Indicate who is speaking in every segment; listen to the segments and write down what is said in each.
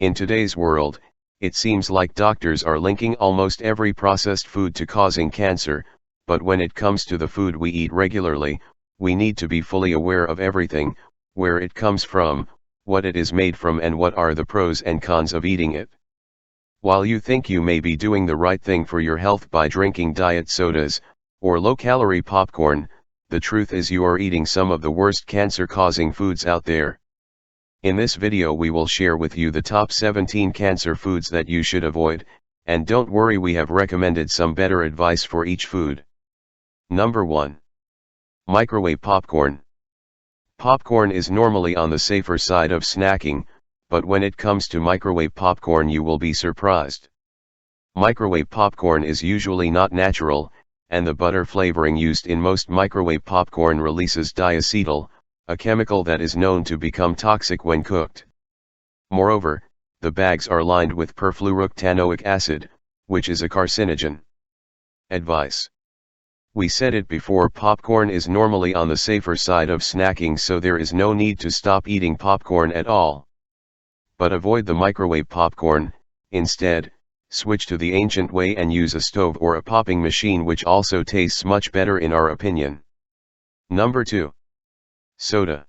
Speaker 1: In today's world, it seems like doctors are linking almost every processed food to causing cancer, but when it comes to the food we eat regularly, we need to be fully aware of everything, where it comes from, what it is made from, and what are the pros and cons of eating it. While you think you may be doing the right thing for your health by drinking diet sodas, or low-calorie popcorn, the truth is you are eating some of the worst cancer-causing foods out there. In this video we will share with you the top 17 cancer foods that you should avoid, and don't worry, we have recommended some better advice for each food. Number 1. Microwave popcorn. Popcorn is normally on the safer side of snacking, but when it comes to microwave popcorn you will be surprised. Microwave popcorn is usually not natural, and the butter flavoring used in most microwave popcorn releases diacetyl, a chemical that is known to become toxic when cooked. Moreover, the bags are lined with perfluorooctanoic acid, which is a carcinogen. Advice. We said it before, popcorn is normally on the safer side of snacking, so there is no need to stop eating popcorn at all. But avoid the microwave popcorn. Instead, switch to the ancient way and use a stove or a popping machine, which also tastes much better in our opinion. Number 2. Soda.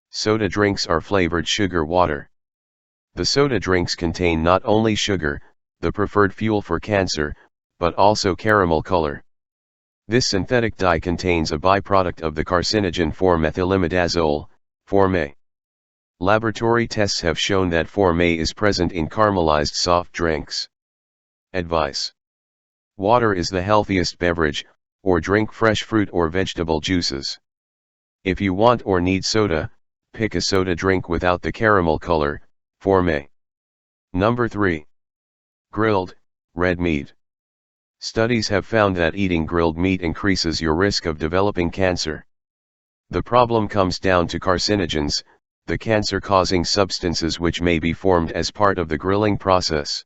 Speaker 1: Soda drinks are flavored sugar water. The soda drinks contain not only sugar, the preferred fuel for cancer, but also caramel color. This synthetic dye contains a byproduct of the carcinogen 4-methylimidazole, 4-Me. Laboratory tests have shown that 4-Me is present in caramelized soft drinks. Advice. Water is the healthiest beverage, or drink fresh fruit or vegetable juices. If you want or need soda, pick a soda drink without the caramel color, 4-Me. Number 3. Grilled, red meat. Studies have found that eating grilled meat increases your risk of developing cancer. The problem comes down to carcinogens, the cancer-causing substances which may be formed as part of the grilling process.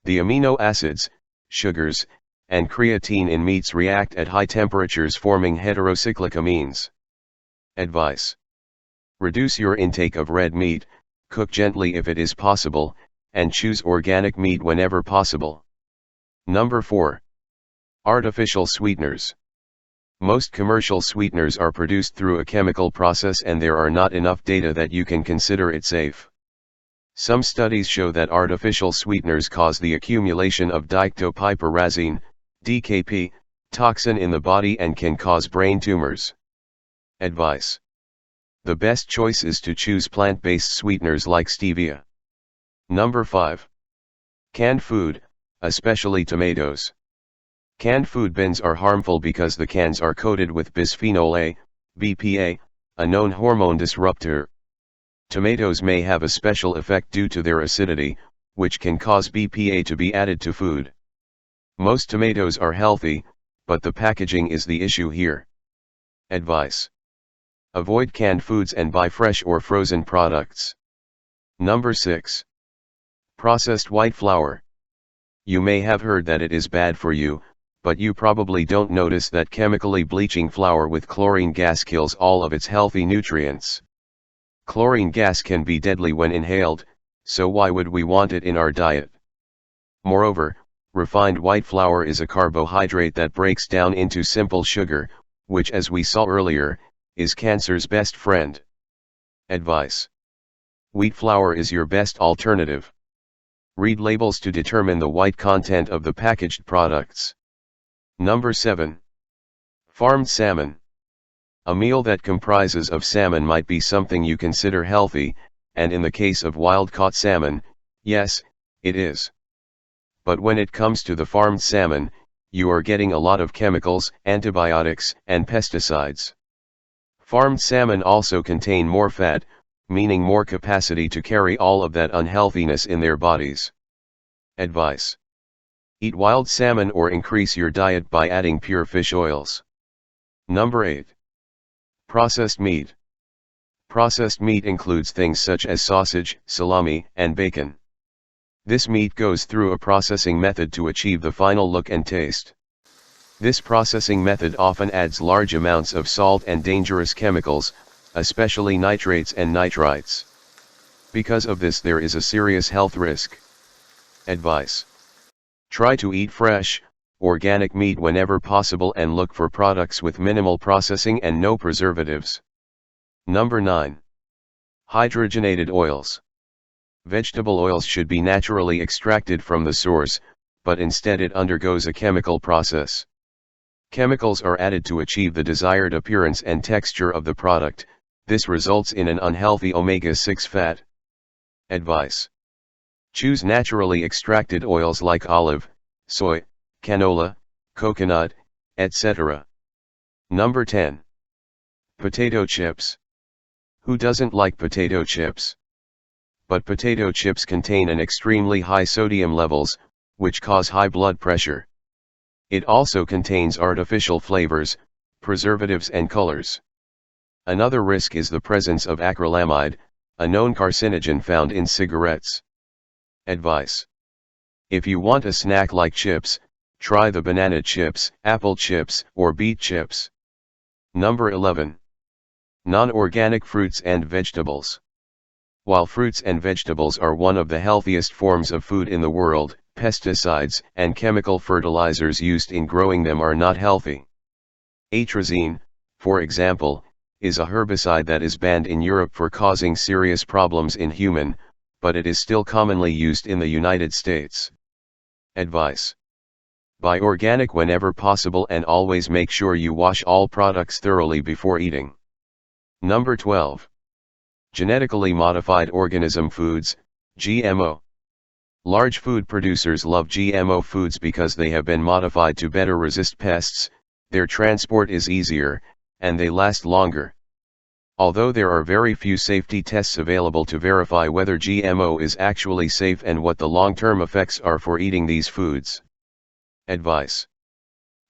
Speaker 1: The amino acids, sugars, and creatine in meats react at high temperatures, forming heterocyclic amines. Advice. Reduce your intake of red meat, cook gently if it is possible, and choose organic meat whenever possible. Number 4. Artificial sweeteners. Most commercial sweeteners are produced through a chemical process, and there are not enough data that you can consider it safe. Some studies show that artificial sweeteners cause the accumulation of dictopyperazine, DKP, toxin in the body and can cause brain tumors. Advice. The best choice is to choose plant-based sweeteners like stevia. Number 5. Canned food, especially tomatoes. Canned food bins are harmful because the cans are coated with bisphenol A, BPA, a known hormone disruptor. Tomatoes may have a special effect due to their acidity, which can cause BPA to be added to food. Most tomatoes are healthy, but the packaging is the issue here. Advice. Avoid canned foods and buy fresh or frozen products. Number 6. Processed white flour. You may have heard that it is bad for you, but you probably don't notice that chemically bleaching flour with chlorine gas kills all of its healthy nutrients. Chlorine gas can be deadly when inhaled, so why would we want it in our diet? Moreover, refined white flour is a carbohydrate that breaks down into simple sugar, which, as we saw earlier, is cancer's best friend. Advice. Wheat flour is your best alternative. Read labels to determine the white content of the packaged products. Number 7. Farmed salmon. A meal that comprises of salmon might be something you consider healthy, and in the case of wild-caught salmon, yes, it is. But when it comes to the farmed salmon, you are getting a lot of chemicals, antibiotics, and pesticides. Farmed salmon also contain more fat, meaning more capacity to carry all of that unhealthiness in their bodies. Advice. Eat wild salmon or increase your diet by adding pure fish oils. Number 8. Processed meat. Processed meat includes things such as sausage, salami, and bacon. This meat goes through a processing method to achieve the final look and taste. This processing method often adds large amounts of salt and dangerous chemicals, especially nitrates and nitrites. Because of this there is a serious health risk. Advice: try to eat fresh, organic meat whenever possible and look for products with minimal processing and no preservatives. Number 9. Hydrogenated oils. Vegetable oils should be naturally extracted from the source, but instead it undergoes a chemical process. Chemicals are added to achieve the desired appearance and texture of the product. This results in an unhealthy omega-6 fat. Advice: choose naturally extracted oils like olive, soy, canola, coconut, etc. Number 10. Potato chips. Who doesn't like potato chips? But potato chips contain an extremely high sodium levels, which cause high blood pressure. It also contains artificial flavors, preservatives and colors. Another risk is the presence of acrylamide, a known carcinogen found in cigarettes. Advice: if you want a snack like chips, try the banana chips, apple chips, or beet chips. Number 11. Non-organic fruits and vegetables. While fruits and vegetables are one of the healthiest forms of food in the world, pesticides and chemical fertilizers used in growing them are not healthy. Atrazine, for example, is a herbicide that is banned in Europe for causing serious problems in human, but it is still commonly used in the United States. Advice: buy organic whenever possible and always make sure you wash all products thoroughly before eating. Number 12. Genetically modified organism foods, GMO. Large food producers love GMO foods because they have been modified to better resist pests, their transport is easier, and they last longer. Although there are very few safety tests available to verify whether GMO is actually safe and what the long-term effects are for eating these foods. Advice: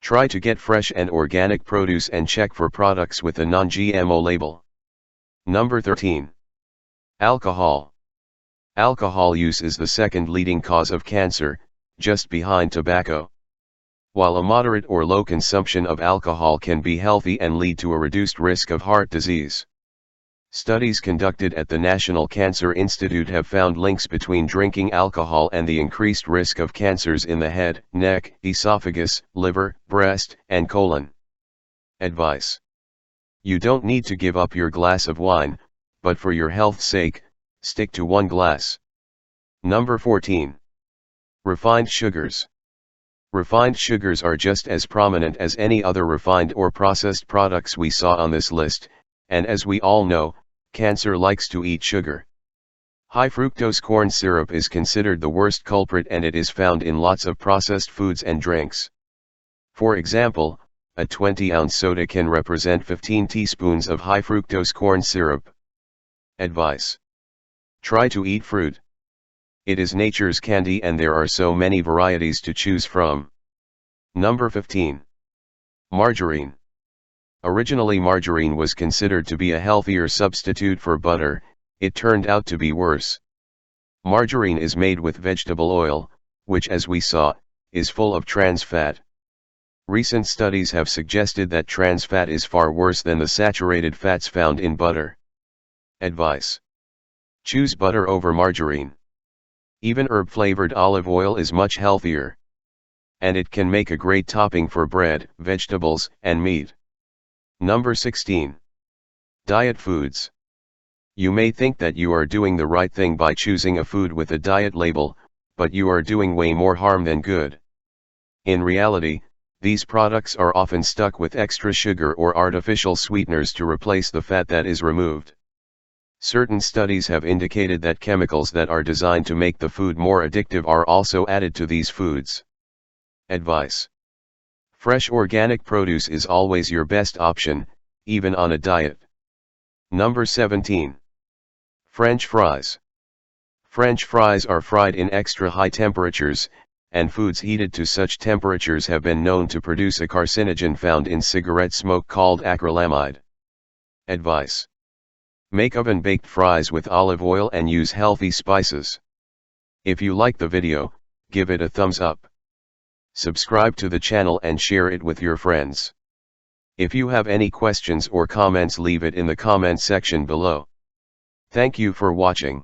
Speaker 1: try to get fresh and organic produce and check for products with a non-GMO label. Number 13. Alcohol. Alcohol use is the second leading cause of cancer, just behind tobacco. While a moderate or low consumption of alcohol can be healthy and lead to a reduced risk of heart disease. Studies conducted at the National Cancer Institute have found links between drinking alcohol and the increased risk of cancers in the head, neck, esophagus, liver, breast, and colon. Advice: you don't need to give up your glass of wine, but for your health's sake, stick to one glass. Number 14. Refined sugars. Refined sugars are just as prominent as any other refined or processed products we saw on this list, and as we all know, cancer likes to eat sugar. High fructose corn syrup is considered the worst culprit and it is found in lots of processed foods and drinks. For example, a 20-ounce soda can represent 15 teaspoons of high fructose corn syrup. Advice: try to eat fruit. It is nature's candy and there are so many varieties to choose from. Number 15. Margarine. Originally margarine was considered to be a healthier substitute for butter, it turned out to be worse. Margarine is made with vegetable oil, which as we saw, is full of trans fat. Recent studies have suggested that trans fat is far worse than the saturated fats found in butter. Advice: choose butter over margarine. Even herb-flavored olive oil is much healthier. And it can make a great topping for bread, vegetables, and meat. Number 16. Diet foods. You may think that you are doing the right thing by choosing a food with a diet label, but you are doing way more harm than good. In reality, these products are often stuck with extra sugar or artificial sweeteners to replace the fat that is removed. Certain studies have indicated that chemicals that are designed to make the food more addictive are also added to these foods. Advice: fresh organic produce is always your best option, even on a diet. Number 17. French fries. French fries are fried in extra high temperatures, and foods heated to such temperatures have been known to produce a carcinogen found in cigarette smoke called acrylamide. Advice: make oven-baked fries with olive oil and use healthy spices. If you like the video, give it a thumbs up. Subscribe to the channel and share it with your friends. If you have any questions or comments, leave it in the comment section below. Thank you for watching.